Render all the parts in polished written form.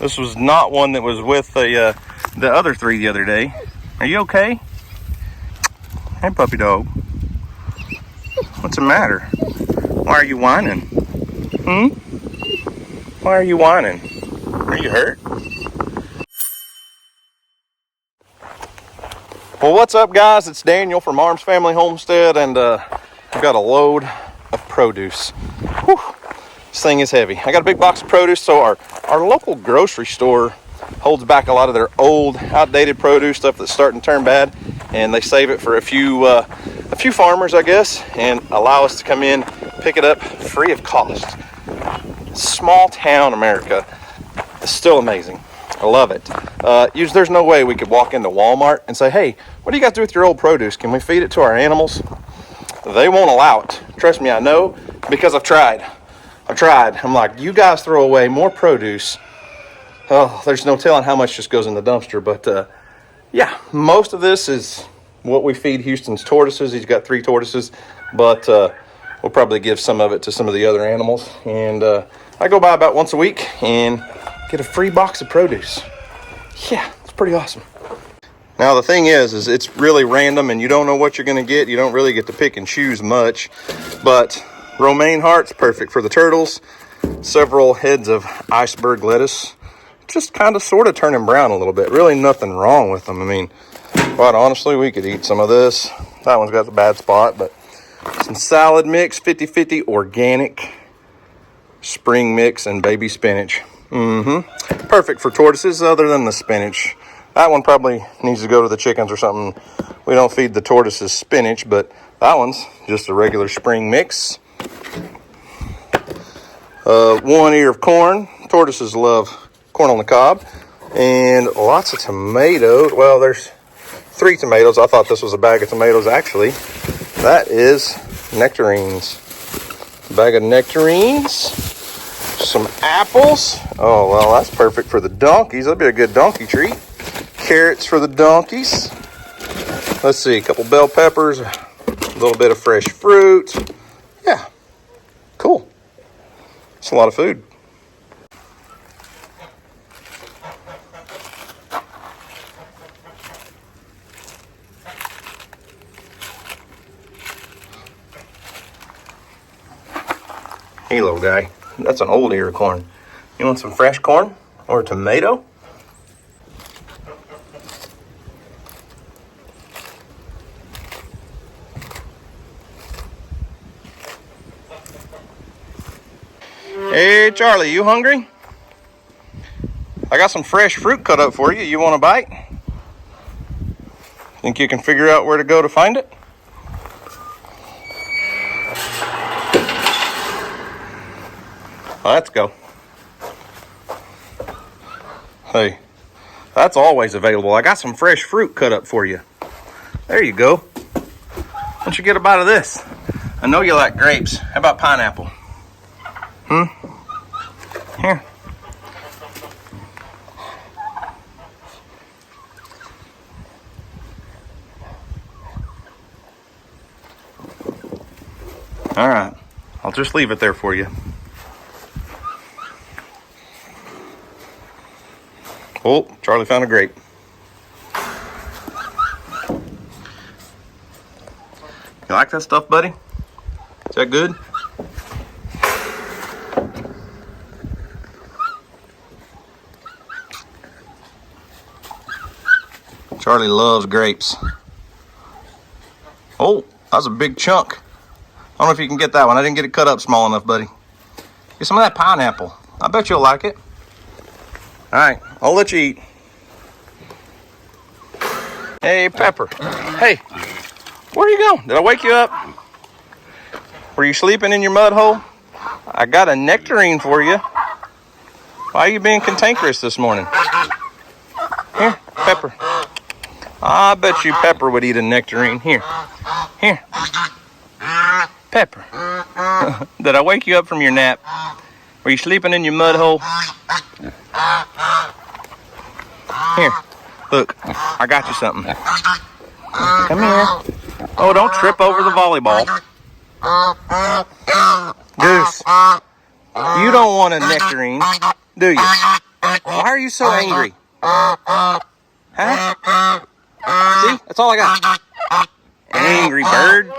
This was not one that was with the other three the other day. Are you okay? Hey, puppy dog. What's the matter? Why are you whining? Why are you whining? Are you hurt? Well, what's up, guys? It's Daniel from Arms Family Homestead, and I've got a load of produce. Whew. This thing is heavy. I got a big box of produce, so our local grocery store holds back a lot of their old, outdated produce, stuff that's starting to turn bad, and they save it for a few farmers, I guess, and allow us to come in, pick it up free of cost. Small town America is still amazing. I love it. There's no way we could walk into Walmart and say, hey, what do you guys do with your old produce? Can we feed it to our animals? They won't allow it. Trust me, I know, because I've tried. I'm like, you guys throw away more produce. Oh, there's no telling how much just goes in the dumpster. But yeah, most of this is what we feed Houston's tortoises. He's got 3 tortoises, but we'll probably give some of it to some of the other animals. And I go by about once a week and get a free box of produce. Yeah, it's pretty awesome. Now the thing is it's really random and you don't know what you're going to get. You don't really get to pick and choose much, but romaine heart's perfect for the turtles. Several heads of iceberg lettuce, just kind of sort of turning brown a little bit. Really nothing wrong with them. I mean, quite honestly, we could eat some of this. That one's got the bad spot, but some salad mix, 50-50 organic spring mix and baby spinach. Perfect for tortoises other than the spinach. That one probably needs to go to the chickens or something. We don't feed the tortoises spinach, but that one's just a regular spring mix. 1 ear of corn. Tortoises love corn on the cob. And lots of tomatoes. Well, there's 3 tomatoes. I thought this was a bag of tomatoes. Actually, that is nectarines. A bag of nectarines. Some apples. Oh, well, that's perfect for the donkeys. That'd be a good donkey treat. Carrots for the donkeys. Let's see, a couple bell peppers, a little bit of fresh fruit. Yeah, cool. It's a lot of food. Hey, little guy. That's an old ear of corn. You want some fresh corn or a tomato? Hey, Charlie, you hungry? I got some fresh fruit cut up for you. You want a bite? Think you can figure out where to go to find it? Let's go. Hey, that's always available. I got some fresh fruit cut up for you. There you go. Why don't you get a bite of this? I know you like grapes. How about pineapple? Here. All right. I'll just leave it there for you. Oh, Charlie found a grape. You like that stuff, buddy? Is that good? Charlie loves grapes. Oh, that was a big chunk. I don't know if you can get that one. I didn't get it cut up small enough, buddy. Get some of that pineapple. I bet you'll like it. All right, I'll let you eat. Hey, Pepper. Hey, where are you going? Did I wake you up? Were you sleeping in your mud hole? I got a nectarine for you. Why are you being cantankerous this morning? Here, Pepper. I bet you Pepper would eat a nectarine. Here. Pepper. Did I wake you up from your nap? Were you sleeping in your mud hole? Here, look, I got you something. Come here. Oh, don't trip over the volleyball. Goose, you don't want a nectarine, do you? Why are you so angry? Huh? See? That's all I got. Angry bird.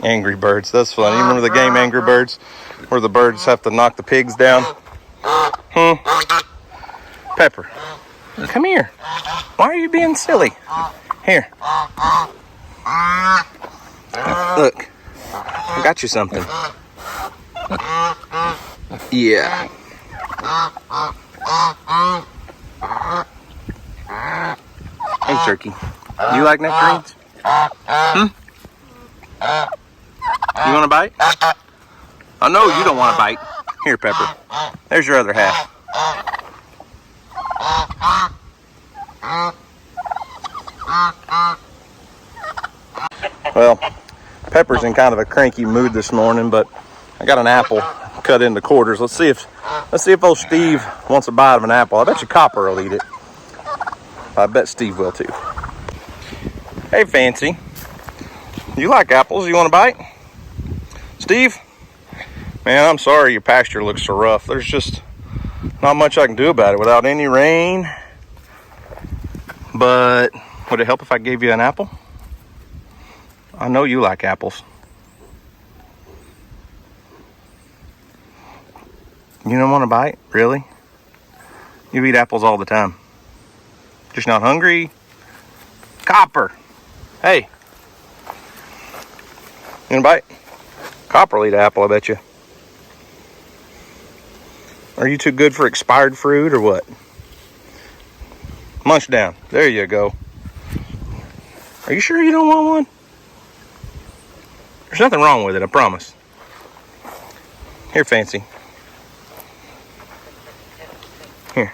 Angry Birds. That's funny. You remember the game Angry Birds? Where the birds have to knock the pigs down? Pepper. Come here. Why are you being silly? Here. Look. I got you something. Yeah. Hey, Turkey. You like nectarines? You want a bite? I know you don't want a bite. Here, Pepper. There's your other half. Well, Pepper's in kind of a cranky mood this morning, but I got an apple cut into quarters. Let's see if old Steve wants a bite of an apple. I bet you Copper will eat it. I bet Steve will too. Hey, Fancy. You like apples? You want a bite? Steve? Man, I'm sorry your pasture looks so rough. There's just not much I can do about it without any rain. But would it help if I gave you an apple? I know you like apples. You don't want a bite? Really? You eat apples all the time. Just not hungry? Copper! Hey! You want a bite? Copper will eat an apple, I bet you. Are you too good for expired fruit or what? Munch down. There you go. Are you sure you don't want one? There's nothing wrong with it, I promise. Here, Fancy. Here.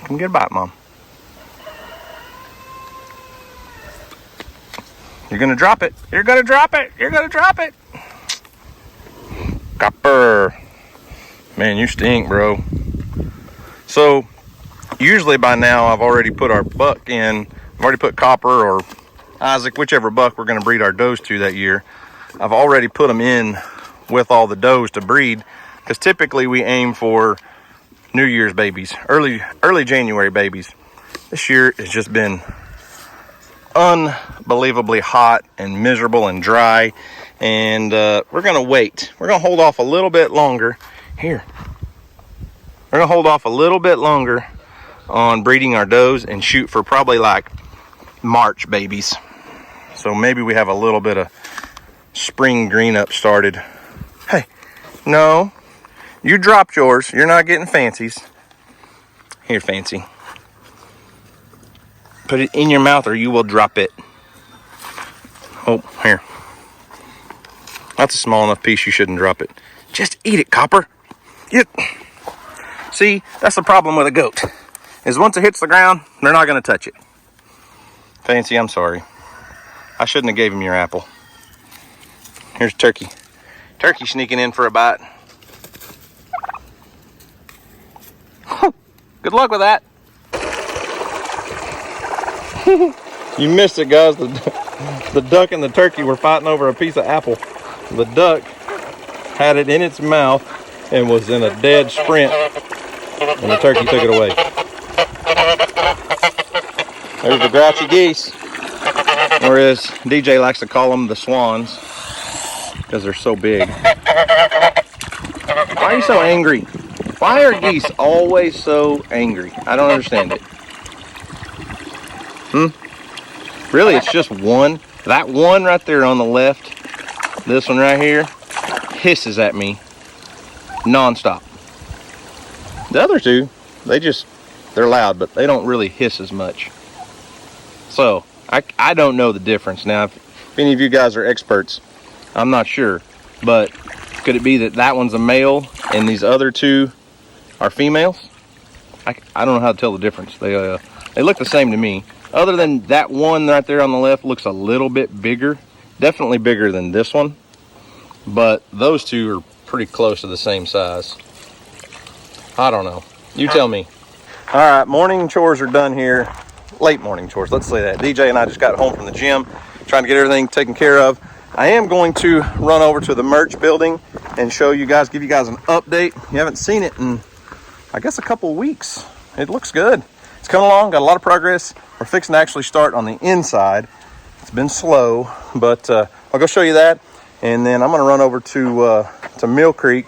Come get a bite, Mom. You're gonna drop it. You're gonna drop it. You're gonna drop it. Copper. Man, you stink, bro. So, usually by now I've already put our buck in. I've already put Copper or Isaac, whichever buck we're gonna breed our does to that year. I've already put them in with all the does to breed, because typically we aim for New Year's babies, early January babies. This year has just been unbelievably hot and miserable and dry, and we're gonna wait. We're gonna hold off a little bit longer. Here, we're gonna hold off a little bit longer on breeding our does and shoot for probably like March babies. So maybe we have a little bit of spring green up started. Hey, no, you dropped yours. You're not getting Fancy's. Here, Fancy. Put it in your mouth or you will drop it. Oh, here. That's a small enough piece, you shouldn't drop it. Just eat it, Copper. See, that's the problem with a goat, is once it hits the ground, they're not going to touch it. Fancy, I'm sorry. I shouldn't have gave him your apple. Here's Turkey. Turkey sneaking in for a bite. Good luck with that. You missed it, guys. The duck and the turkey were fighting over a piece of apple. The duck had it in its mouth and was in a dead sprint, and the turkey took it away. There's the grouchy geese, or as DJ likes to call them, the swans, because they're so big. Why are you so angry? Why are geese always so angry? I don't understand it. Really, it's just one. That one right there on the left, this one right here, hisses at me non-stop. The other two, they're loud, but they don't really hiss as much. So, I don't know the difference. Now, if any of you guys are experts, I'm not sure. But could it be that one's a male and these other two are females? I don't know how to tell the difference. They look the same to me. Other than that one right there on the left looks a little bit bigger. Definitely bigger than this one. But those two are pretty close to the same size. I don't know. You tell me. All right, morning chores are done here. Late morning chores, let's say that. DJ and I just got home from the gym, trying to get everything taken care of. I am going to run over to the merch building and show you guys, give you guys an update. You haven't seen it in, I guess, a couple of weeks. It looks good. It's coming along, got a lot of progress. We're fixing to actually start on the inside. It's been slow, but I'll go show you that. And then I'm gonna run over to Mill Creek,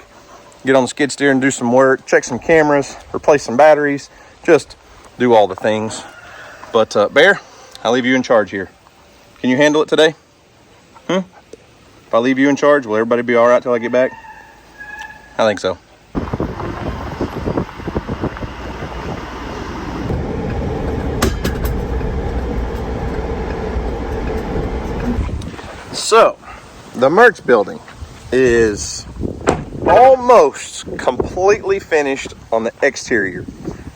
get on the skid steer and do some work, check some cameras, replace some batteries, just do all the things. But Bear, I'll leave you in charge here. Can you handle it today? If I leave you in charge, will everybody be all right till I get back? I think so. So, the merch building is almost completely finished on the exterior.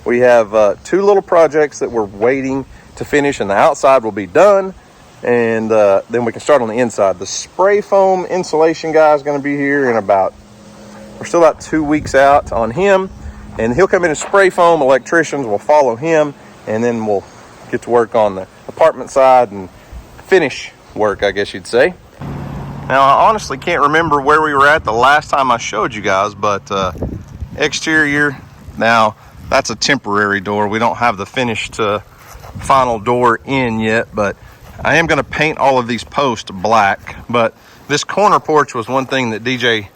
We have 2 little projects that we're waiting to finish, and the outside will be done, and then we can start on the inside. The spray foam insulation guy is going to be here in we're still about 2 weeks out on him, and he'll come in and spray foam. Electricians will follow him, and then we'll get to work on the apartment side and finish work, I guess you'd say. Now, I honestly can't remember where we were at the last time I showed you guys, but exterior, now that's a temporary door. We don't have the finished final door in yet, but I am going to paint all of these posts black. But this corner porch was one thing that DJ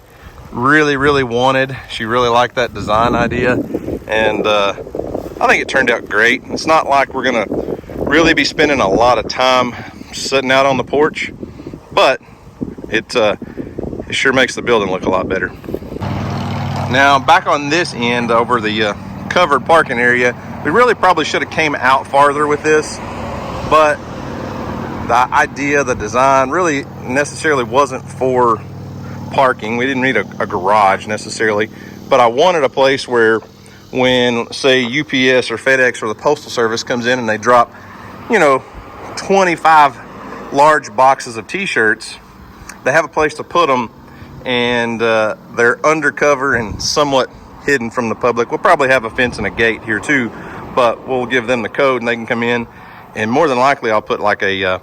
really wanted. She really liked that design idea, and I think it turned out great. It's not like we're going to really be spending a lot of time sitting out on the porch, but it sure makes the building look a lot better. Now, back on this end over the covered parking area, we really probably should have came out farther with this, but the idea, the design really necessarily wasn't for parking. We didn't need a garage necessarily, but I wanted a place where when, say, UPS or FedEx or the Postal Service comes in and they drop, 25 large boxes of t-shirts, they have a place to put them, and they're undercover and somewhat hidden from the public. We'll probably have a fence and a gate here too, but we'll give them the code and they can come in, and more than likely I'll put like a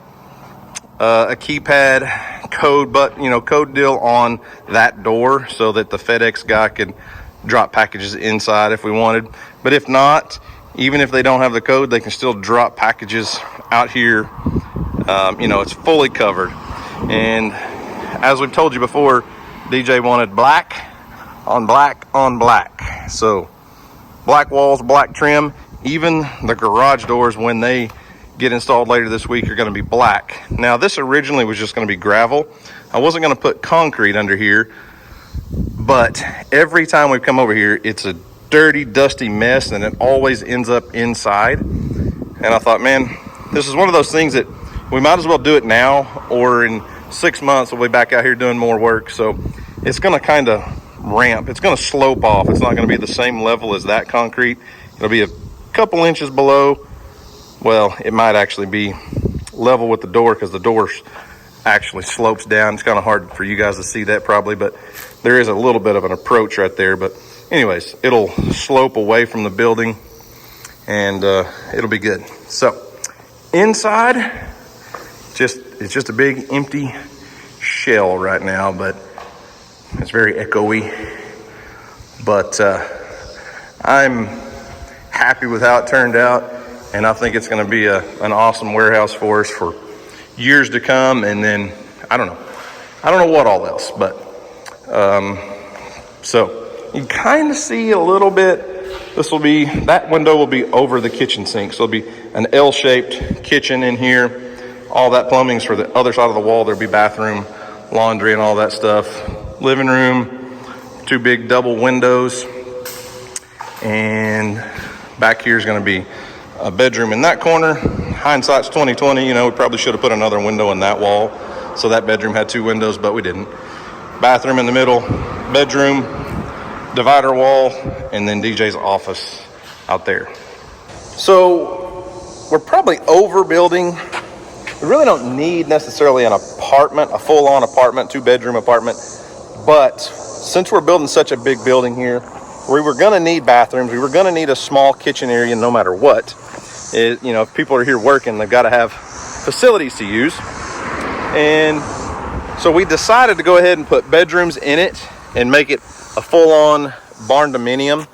keypad code, but code deal on that door so that the FedEx guy could drop packages inside if we wanted. But if not, even if they don't have the code, they can still drop packages out here. It's fully covered. And as we've told you before, DJ wanted black on black on black. So black walls, black trim. Even the garage doors, when they get installed later this week, are going to be black. Now, this originally was just going to be gravel. I wasn't going to put concrete under here, but every time we've come over here, it's a dirty, dusty mess, and it always ends up inside. And I thought, man, this is one of those things that we might as well do it now, or in 6 months we'll be back out here doing more work. So it's going to kind of ramp. It's going to slope off. It's not going to be the same level as that concrete. It'll be a couple inches below. Well, it might actually be level with the door, because the door actually slopes down. It's kind of hard for you guys to see that probably, but there is a little bit of an approach right there. But anyways, it'll slope away from the building, and it'll be good. So inside, it's just a big empty shell right now, but it's very echoey. But I'm happy with how it turned out, and I think it's going to be an awesome warehouse for us for years to come. And then I don't know what all else, but so you kind of see a little bit. That window will be over the kitchen sink, so it'll be an L-shaped kitchen in here. All that plumbing's for the other side of the wall. There'll be bathroom, laundry, and all that stuff. Living room, 2 big double windows, and back here is going to be a bedroom in that corner. Hindsight's 2020. We probably should have put another window in that wall, so that bedroom had 2 windows, but we didn't. Bathroom in the middle, bedroom, divider wall, and then DJ's office out there. So we're probably overbuilding. We really don't need necessarily an apartment, a full-on apartment, 2-bedroom apartment. But since we're building such a big building here, we were going to need bathrooms. We were going to need a small kitchen area no matter what. If people are here working, they've got to have facilities to use. And so we decided to go ahead and put bedrooms in it. and make it a full-on barn dominium,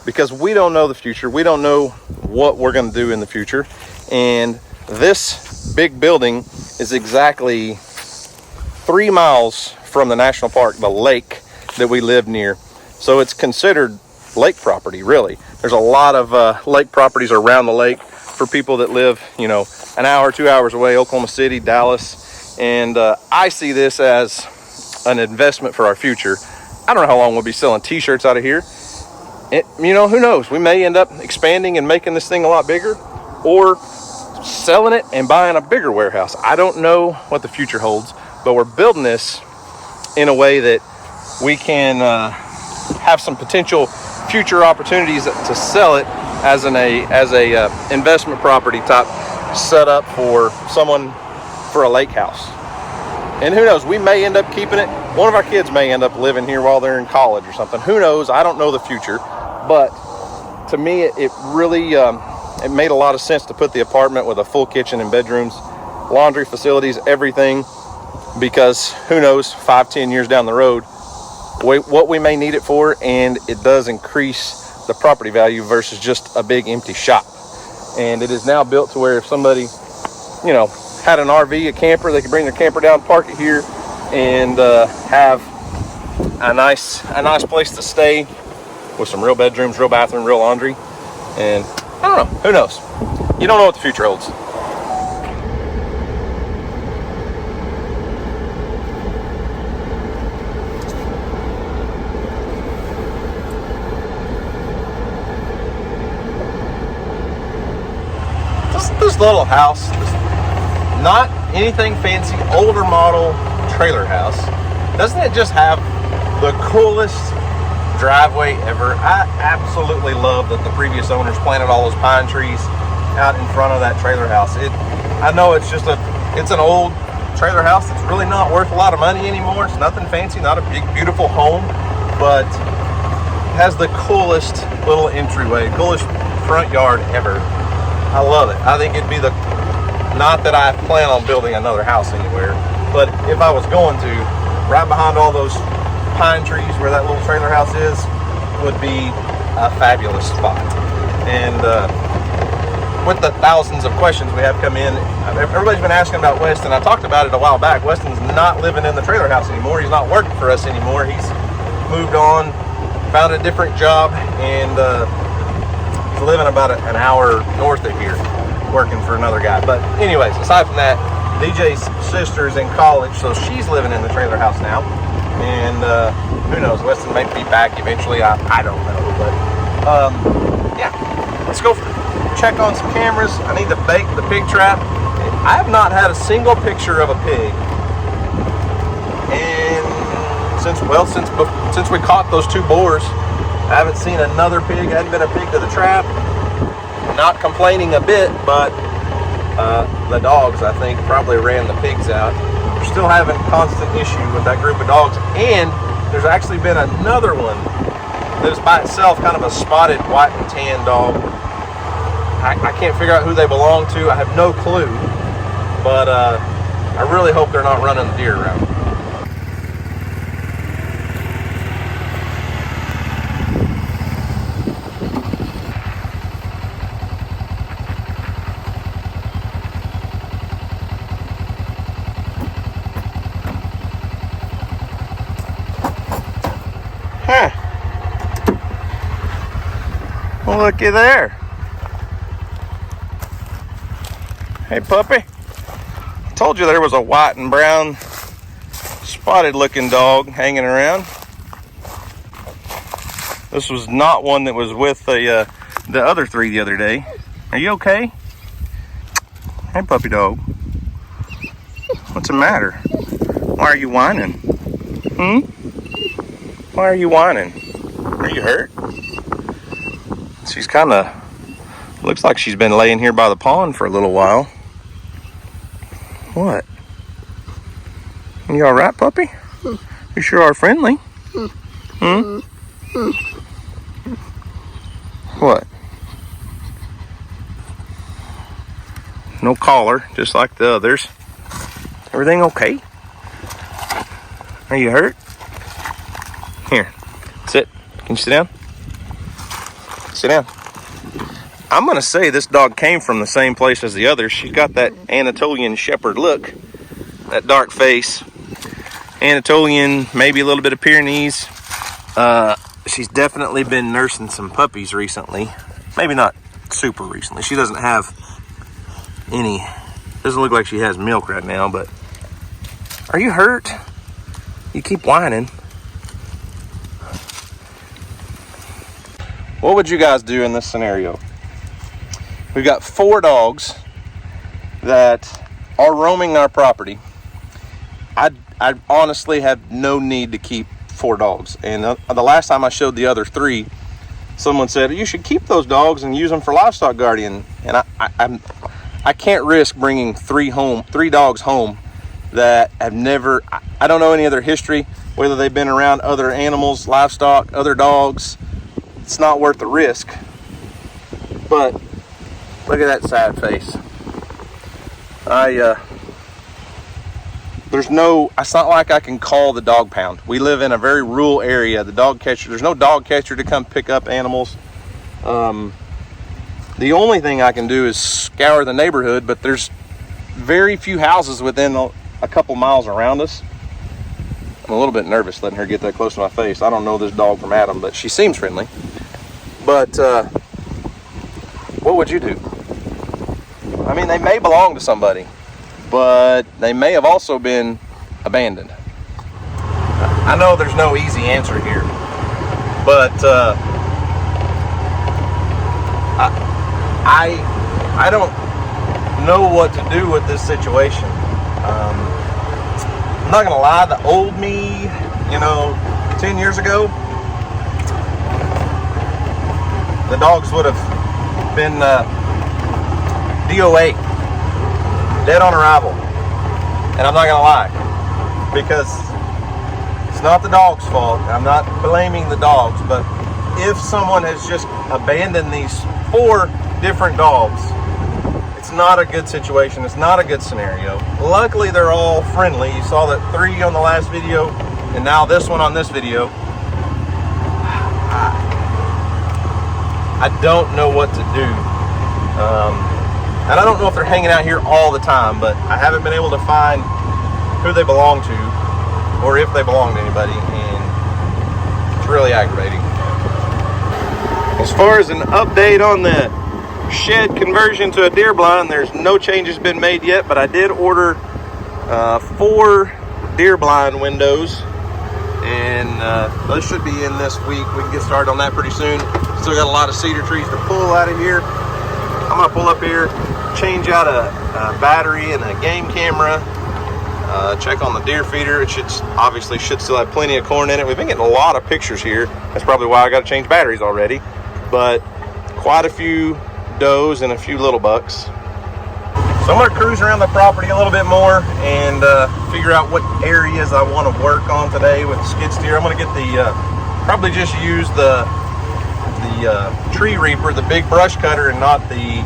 because we don't know the future. We don't know what we're going to do in the future. And this big building is exactly 3 miles from the national park, the lake that we live near. So it's considered lake property, really. There's a lot of lake properties around the lake for people that live, you know, an hour, 2 hours away, Oklahoma City, Dallas. And I see this as an investment for our future. I don't know how long we'll be selling t-shirts out of here. You know, who knows? We may end up expanding and making this thing a lot bigger, or selling it and buying a bigger warehouse. I don't know what the future holds, but we're building this in a way that we can have some potential future opportunities to sell it as a investment property type setup for someone, for a lake house. And who knows, we may end up keeping it. One of our kids may end up living here while they're in college or something. Who knows? I don't know the future. But to me, it really it made a lot of sense to put the apartment with a full kitchen and bedrooms, laundry facilities, everything, because who knows, 5-10 years down the road, what we may need it for, and it does increase the property value versus just a big empty shop. And it is now built to where if somebody, you know, had an RV, a camper, they could bring their camper down, park it here, and have a nice place to stay with some real bedrooms, real bathroom, real laundry. And I don't know, who knows? You don't know what the future holds. This little house, not anything fancy, older model trailer house, doesn't it just have the coolest driveway ever? I absolutely love that the previous owners planted all those pine trees out in front of that trailer house. I know it's an old trailer house that's really not worth a lot of money anymore. It's nothing fancy, not a big beautiful home, but it has the coolest little entryway, coolest front yard ever. I love it. I think it'd be not that I plan on building another house anywhere, but if I was going to, right behind all those pine trees where that little trailer house is would be a fabulous spot. And with the thousands of questions we have come in, everybody's been asking about Weston. I talked about it a while back. Weston's not living in the trailer house anymore. He's not working for us anymore. He's moved on, found a different job, and he's living about an hour north of here, working for another guy. But anyways, aside from that, DJ's sister's in college, so she's living in the trailer house now. And who knows, Weston may be back eventually. I don't know, but yeah, let's go check on some cameras. I need to bake the pig trap. I have not had a single picture of a pig, and since we caught those 2 boars, I haven't seen another pig. Hadn't been a pig to the trap. Not complaining a bit, but the dogs, I think, probably ran the pigs out. We're still having constant issue with that group of dogs, and there's actually been another one that is by itself, kind of a spotted white and tan dog. I can't figure out who they belong to. I have no clue, but I really hope they're not running the deer around. Well, looky there. Hey, puppy. I told you there was a white and brown spotted looking dog hanging around. This was not one that was with the other 3 the other day. Are you okay? Hey, puppy dog. What's the matter? Why are you whining? Why are you whining? Are you hurt? She's kind of, looks like she's been laying here by the pond for a little while. What? You all right, puppy? You sure are friendly. What? No collar, just like the others. Everything okay? Are you hurt? Here, sit. Can you sit down? Sit down. I'm gonna say this dog came from the same place as the others. She's got that Anatolian Shepherd look, that dark face. Anatolian, maybe a little bit of Pyrenees. She's definitely been nursing some puppies recently. Maybe not super recently. She doesn't have any, doesn't look like she has milk right now, but are you hurt? You keep whining. What would you guys do in this scenario? We've got 4 dogs that are roaming our property. I honestly have no need to keep 4 dogs. And the last time I showed the other 3, someone said, you should keep those dogs and use them for livestock guardian. And I can't risk bringing 3 dogs home that have never, I don't know any other history, whether they've been around other animals, livestock, other dogs. It's not worth the risk. But look at that sad face. It's not like I can call the dog pound. We live in a very rural area. The dog catcher, there's no dog catcher to come pick up animals. The only thing I can do is scour the neighborhood, but there's very few houses within a couple miles around us. I'm a little bit nervous letting her get that close to my face. I don't know this dog from Adam, but she seems friendly. But what would you do? I mean, they may belong to somebody, but they may have also been abandoned. I know there's no easy answer here, but I don't know what to do with this situation. I'm not gonna lie, the old me, 10 years ago, the dogs would have been DOA, dead on arrival. And I'm not gonna lie, because it's not the dog's fault. I'm not blaming the dogs, but if someone has just abandoned these 4 different dogs, it's not a good situation. It's not a good scenario. Luckily, they're all friendly. You saw that 3 on the last video, and now this one on this video. I don't know what to do. And I don't know if they're hanging out here all the time, but I haven't been able to find who they belong to or if they belong to anybody, and it's really aggravating. As far as an update on the shed conversion to a deer blind, there's no changes been made yet, but I did order 4 deer blind windows, and those should be in this week. We can get started on that pretty soon. Still got a lot of cedar trees to pull out of here. I'm gonna pull up here, change out a battery and a game camera, check on the deer feeder. It should still have plenty of corn in it. We've been getting a lot of pictures here. That's probably why I got to change batteries already, but quite a few does and a few little bucks. So I'm gonna cruise around the property a little bit more and figure out what areas I want to work on today with the skid steer. I'm gonna get probably just use the tree reaper, the big brush cutter, and not the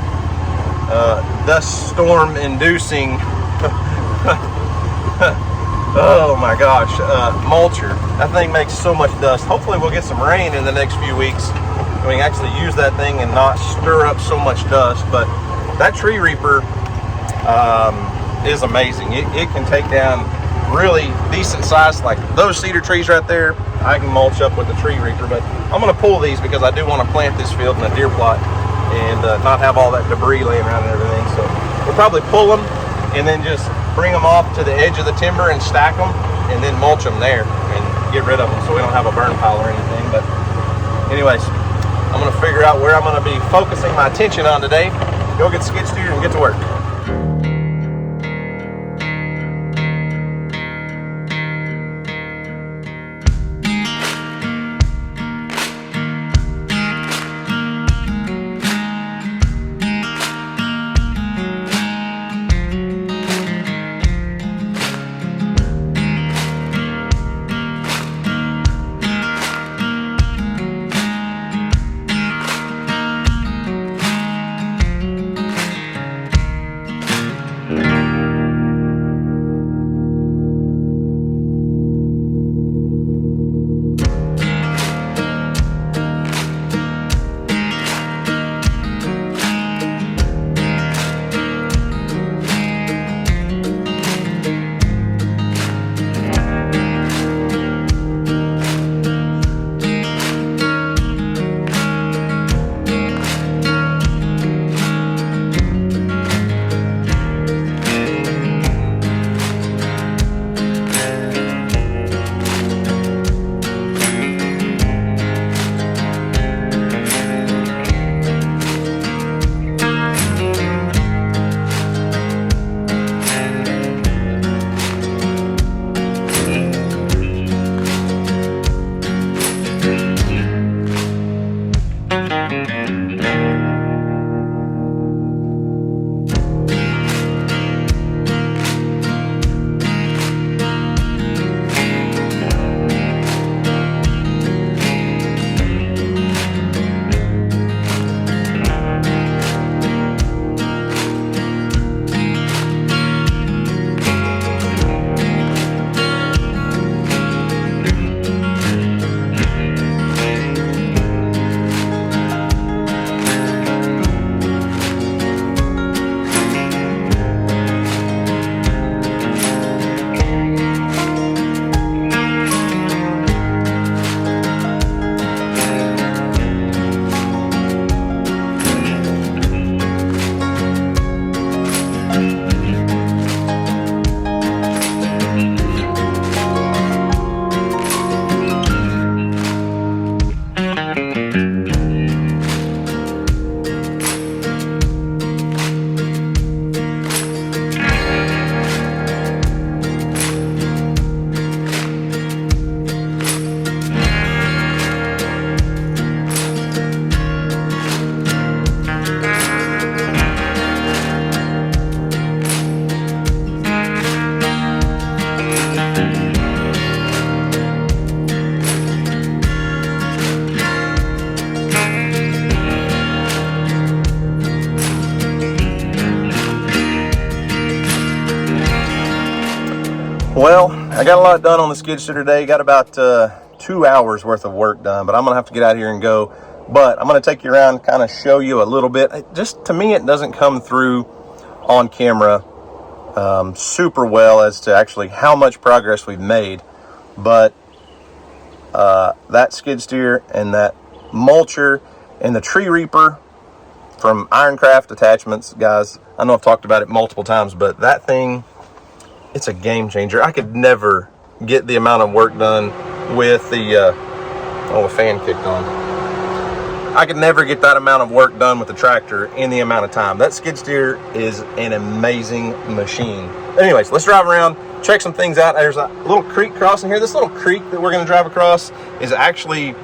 dust storm inducing oh my gosh, mulcher. That thing makes so much dust. Hopefully we'll get some rain in the next few weeks and we can actually use that thing and not stir up so much dust. But that tree reaper is amazing. It can take down really decent size, like those cedar trees right there. I can mulch up with the tree reaper, but I'm going to pull these because I do want to plant this field in a deer plot and not have all that debris laying around and everything. So we'll probably pull them and then just bring them off to the edge of the timber and stack them and then mulch them there and get rid of them so we don't have a burn pile or anything. But anyways, I'm going to figure out where I'm going to be focusing my attention on today. Go get skid steer and get to work. Well, I got a lot done on the skid steer today. Got about 2 hours worth of work done, but I'm gonna have to get out here and go. But I'm gonna take you around, kind of show you a little bit. Just to me, it doesn't come through on camera super well as to actually how much progress we've made. But that skid steer and that mulcher and the tree reaper from Ironcraft Attachments, guys, I know I've talked about it multiple times, but that thing, it's a game changer. I could never get the amount of work done with the the fan kicked on. I could never get that amount of work done with the tractor in the amount of time. That skid steer is an amazing machine. Anyways, let's drive around, check some things out. There's a little creek crossing here. This little creek that we're going to drive across is actually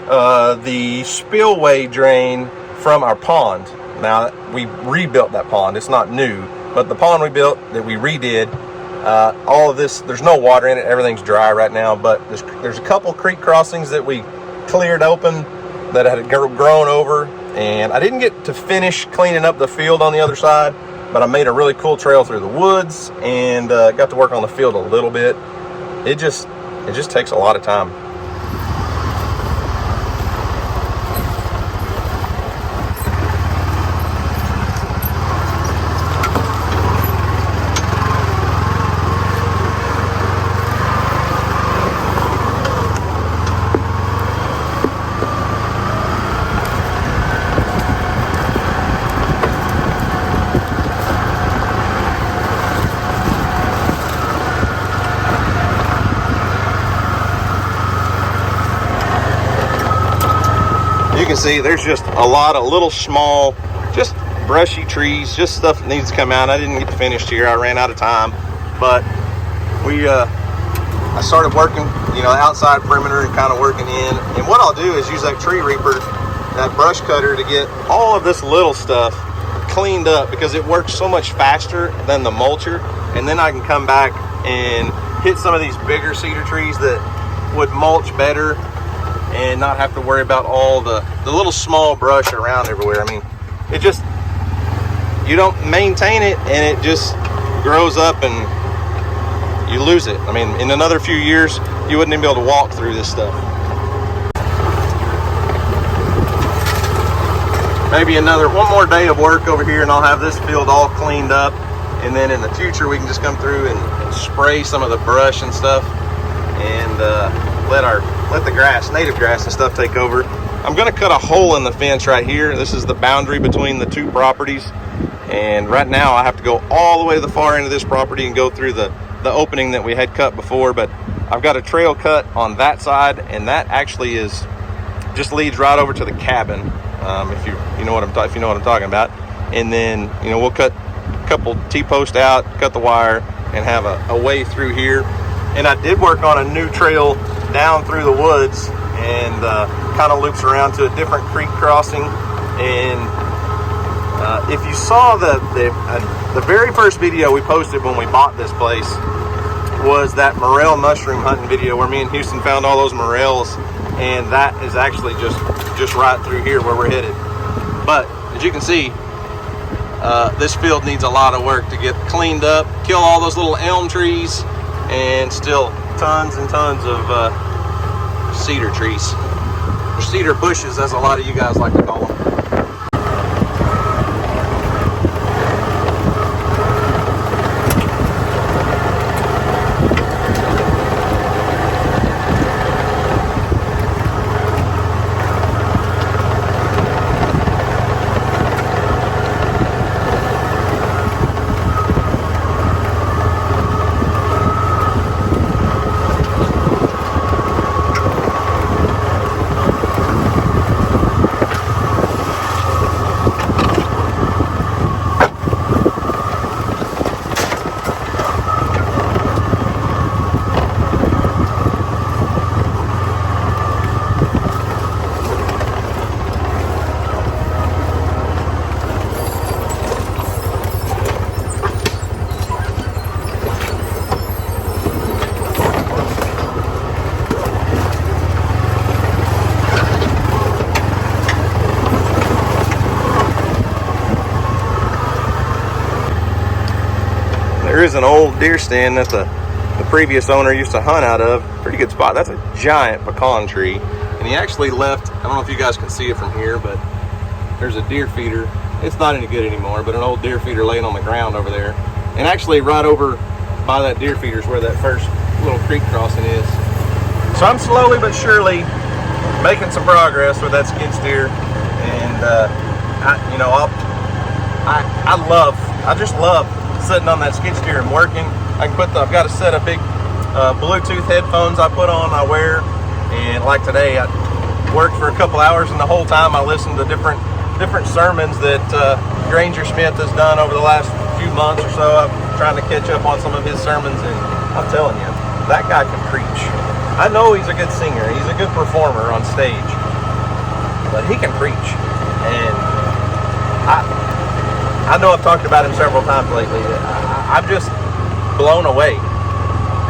the spillway drain from our pond. Now, we rebuilt that pond. It's not new, but the pond we built that we redid, all of this, there's no water in it. Everything's dry right now, but there's a couple creek crossings that we cleared open that had grown over, and I didn't get to finish cleaning up the field on the other side, but I made a really cool trail through the woods and got to work on the field a little bit. It just takes a lot of time. You can see there's just a lot of little small, just brushy trees, just stuff that needs to come out. I didn't get finished here. I ran out of time, but I started working, the outside perimeter and kind of working in. And what I'll do is use that tree reaper, that brush cutter, to get all of this little stuff cleaned up, because it works so much faster than the mulcher. And then I can come back and hit some of these bigger cedar trees that would mulch better and not have to worry about all the little small brush around everywhere. I mean, it just, you don't maintain it and it just grows up and you lose it. I mean, in another few years, you wouldn't even be able to walk through this stuff. Maybe one more day of work over here and I'll have this field all cleaned up. And then in the future, we can just come through and spray some of the brush and stuff and let the grass, native grass and stuff, take over. I'm going to cut a hole in the fence right here. This is the boundary between the two properties. And right now I have to go all the way to the far end of this property and go through the opening that we had cut before. But I've got a trail cut on that side, and that actually just leads right over to the cabin. If you know what I'm talking about. And then, we'll cut a couple T-posts out, cut the wire, and have a way through here. And I did work on a new trail down through the woods and kind of loops around to a different creek crossing. And if you saw the very first video we posted when we bought this place was that morel mushroom hunting video where me and Houston found all those morels, and that is actually just right through here where we're headed. But as you can see, this field needs a lot of work to get cleaned up, kill all those little elm trees, and still tons and tons of cedar trees, or cedar bushes, as a lot of you guys like to call them. There is an old deer stand that the the previous owner used to hunt out of. Pretty good spot. That's a giant pecan tree. And he actually left, I don't know if you guys can see it from here, but there's a deer feeder. It's not any good anymore, but an old deer feeder laying on the ground over there. And actually right over by that deer feeder is where that first little creek crossing is. So I'm slowly but surely making some progress with that skid steer. And I just love sitting on that skid steer and working. I've got a set of big Bluetooth headphones I put on, I wear. And like today, I worked for a couple hours, and the whole time I listened to different sermons that Granger Smith has done over the last few months or so. I'm trying to catch up on some of his sermons, and I'm telling you, that guy can preach. I know he's a good singer, he's a good performer on stage, but he can preach. And I know I've talked about him several times lately. I'm just blown away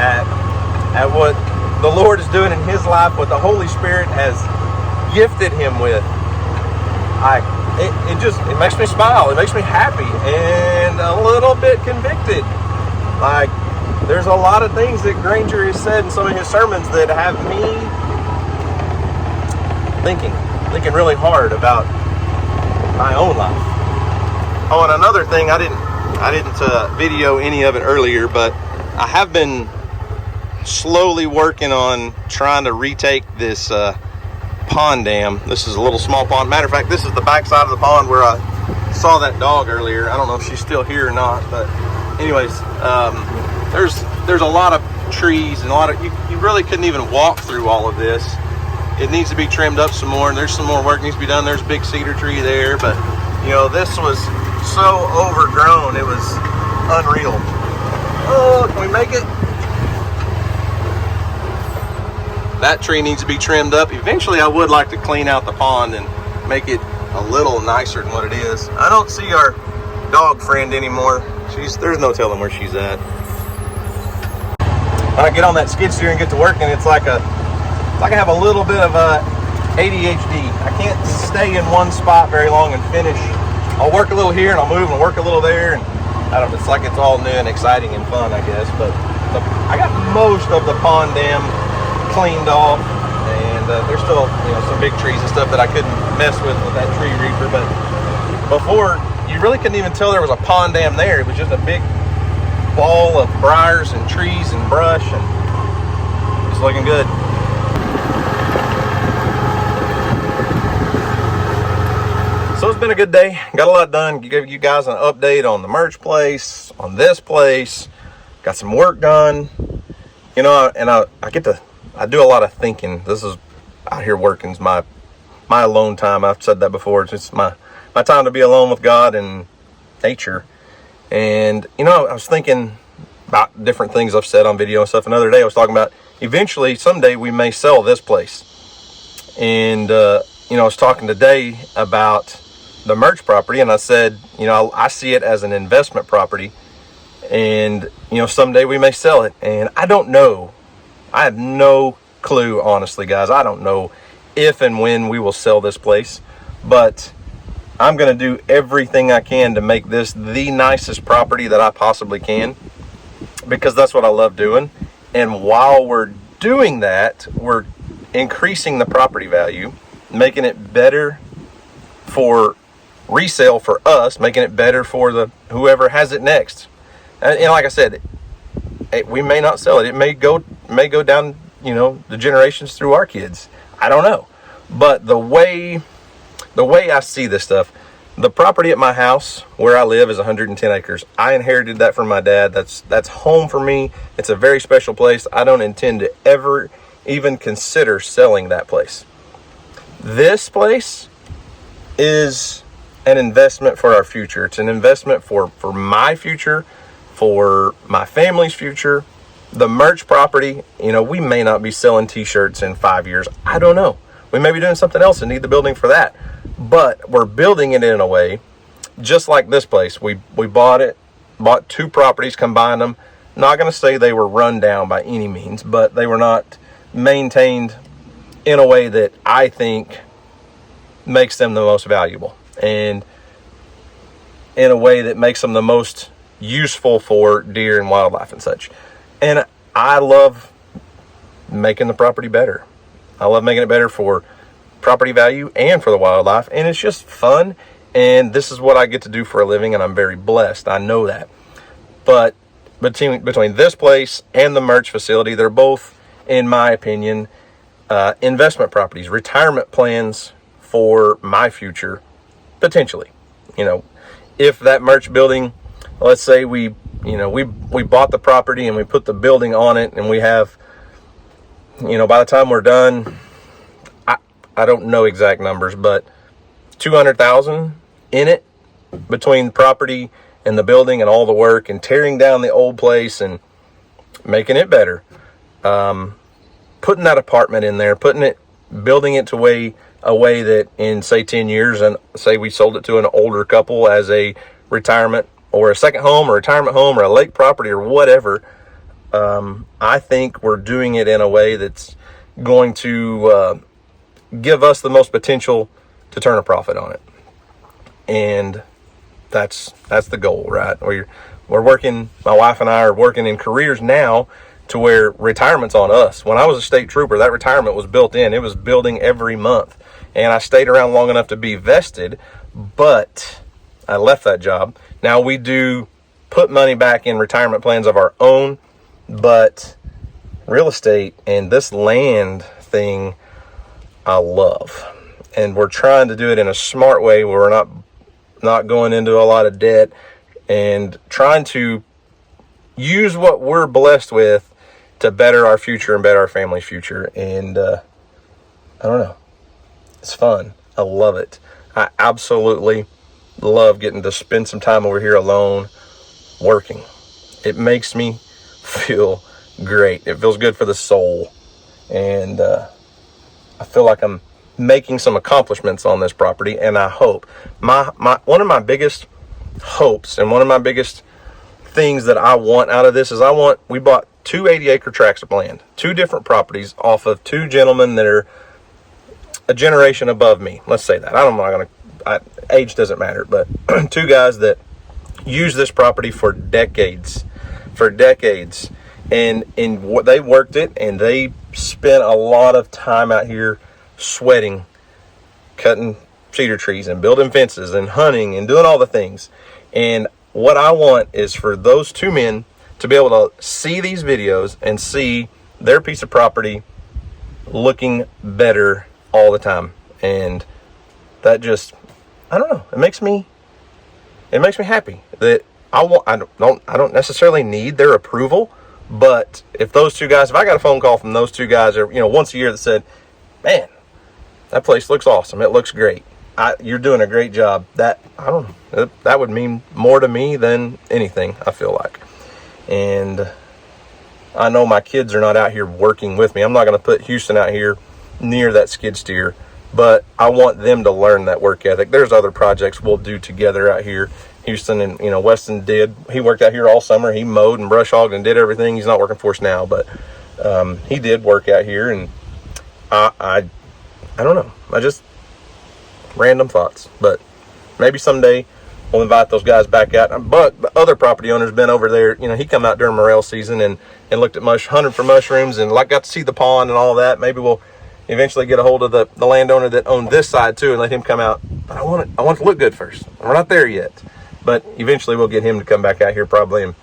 at what the Lord is doing in his life, what the Holy Spirit has gifted him with. It makes me smile. It makes me happy and a little bit convicted. Like, there's a lot of things that Granger has said in some of his sermons that have me thinking really hard about my own life. Oh, and another thing, I didn't video any of it earlier, but I have been slowly working on trying to retake this pond dam. This is a little small pond. Matter of fact, this is the back side of the pond where I saw that dog earlier. I don't know if she's still here or not, but anyways, there's a lot of trees and a lot of you really couldn't even walk through all of this. It needs to be trimmed up some more, and there's some more work needs to be done. There's a big cedar tree there, but this was so overgrown, it was unreal. Oh, can we make it? That tree needs to be trimmed up. Eventually, I would like to clean out the pond and make it a little nicer than what it is. I don't see our dog friend anymore. There's no telling where she's at. When I get on that skid steer and get to working, it's like I have a little bit of ADHD. I can't stay in one spot very long and finish. I'll work a little here and I'll move and work a little there, and I don't know. It's like it's all new and exciting and fun, I guess. But I got most of the pond dam cleaned off, and there's still some big trees and stuff that I couldn't mess with that tree reaper. But before, you really couldn't even tell there was a pond dam there. It was just a big ball of briars and trees and brush, and it's looking good. So it's been a good day. Got a lot done. Give you guys an update on the merch place, on this place. Got some work done. And I do a lot of thinking. This is out here working's my alone time. I've said that before. It's just my time to be alone with God and nature. And I was thinking about different things I've said on video and stuff. Another day I was talking about eventually someday we may sell this place. And I was talking today about the merch property, and I said, I see it as an investment property, and someday we may sell it. And I don't know. I have no clue, honestly, guys. I don't know if and when we will sell this place, but I'm going to do everything I can to make this the nicest property that I possibly can, because that's what I love doing. And while we're doing that, we're increasing the property value, making it better for resale for us, making it better for whoever has it next. And like I said, we may not sell it. It may go down, the generations through our kids. I don't know. But the way I see this stuff, the property at my house where I live is 110 acres. I inherited that from my dad. That's home for me. It's a very special place. I don't intend to ever even consider selling that place. This place is an investment for our future. It's an investment for my future, for my family's future. The merch property, we may not be selling t-shirts in 5 years. I don't know. We may be doing something else and need the building for that. But we're building it in a way, just like this place. We bought two properties, combined them. Not going to say they were run down by any means, but they were not maintained in a way that I think makes them the most valuable, and in a way that makes them the most useful for deer and wildlife and such. And I love making the property better. I love making it better for property value and for the wildlife, and it's just fun, and this is what I get to do for a living, and I'm very blessed. I know that. But between this place and the merch facility, they're both, in my opinion, investment properties, retirement plans for my future, potentially. You know, if that merch building, let's say we bought the property and we put the building on it, and we have, you know, by the time we're done, I don't know exact numbers, but 200,000 in it between building and the building and all the work and tearing down the old place and making it better. Putting that apartment in there, building it to a way that in, say, 10 years, and say we sold it to an older couple as a retirement or a second home or retirement home or a lake property or whatever, I think we're doing it in a way that's going to give us the most potential to turn a profit on it. And that's the goal, right? We're working, my wife and I are working in careers now to where retirement's on us. When I was a state trooper, that retirement was built in. It was building every month. And I stayed around long enough to be vested, but I left that job. Now we do put money back in retirement plans of our own, but real estate and this land thing, I love. And we're trying to do it in a smart way where we're not going into a lot of debt and trying to use what we're blessed with to better our future and better our family's future. And I don't know. It's fun. I love it. I absolutely love getting to spend some time over here alone working. It makes me feel great. It feels good for the soul. And I feel like I'm making some accomplishments on this property, and I hope one of my biggest hopes and one of my biggest things that I want out of this is we bought 2 80-acre tracts of land, 2 different properties off of 2 gentlemen that are a generation above me. Let's say that. Age doesn't matter, but 2 guys that use this property for decades, and they worked it, and they spent a lot of time out here sweating, cutting cedar trees and building fences and hunting and doing all the things. And what I want is for those 2 men to be able to see these videos and see their piece of property looking better all the time. And that just, I don't know, it makes me happy that I don't necessarily need their approval, but if I got a phone call from those 2 guys, once a year that said, man, that place looks awesome, it looks great, you're doing a great job, that would mean more to me than anything, I feel like. And I know my kids are not out here working with me. I'm not going to put Houston out here near that skid steer, but I want them to learn that work ethic. There's other projects we'll do together out here. Houston and Weston he worked out here all summer. He mowed and brush hogged and did everything. He's not working for us now, but he did work out here. And I don't know. I just random thoughts, but maybe someday we'll invite those guys back out. But the other property owner's been over there. He come out during morel season and looked at hunted for mushrooms and got to see the pond and all that. Maybe we'll eventually get a hold of the landowner that owned this side too and let him come out. But I want it to look good first. We're not there yet, but eventually we'll get him to come back out here probably and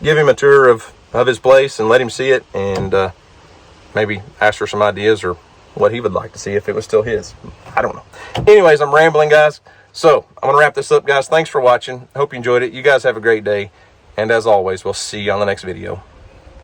give him a tour of his place and let him see it, and maybe ask for some ideas or what he would like to see if it was still his. I don't know. Anyways, I'm rambling, guys. So I'm going to wrap this up, guys. Thanks for watching. Hope you enjoyed it. You guys have a great day. And as always, we'll see you on the next video.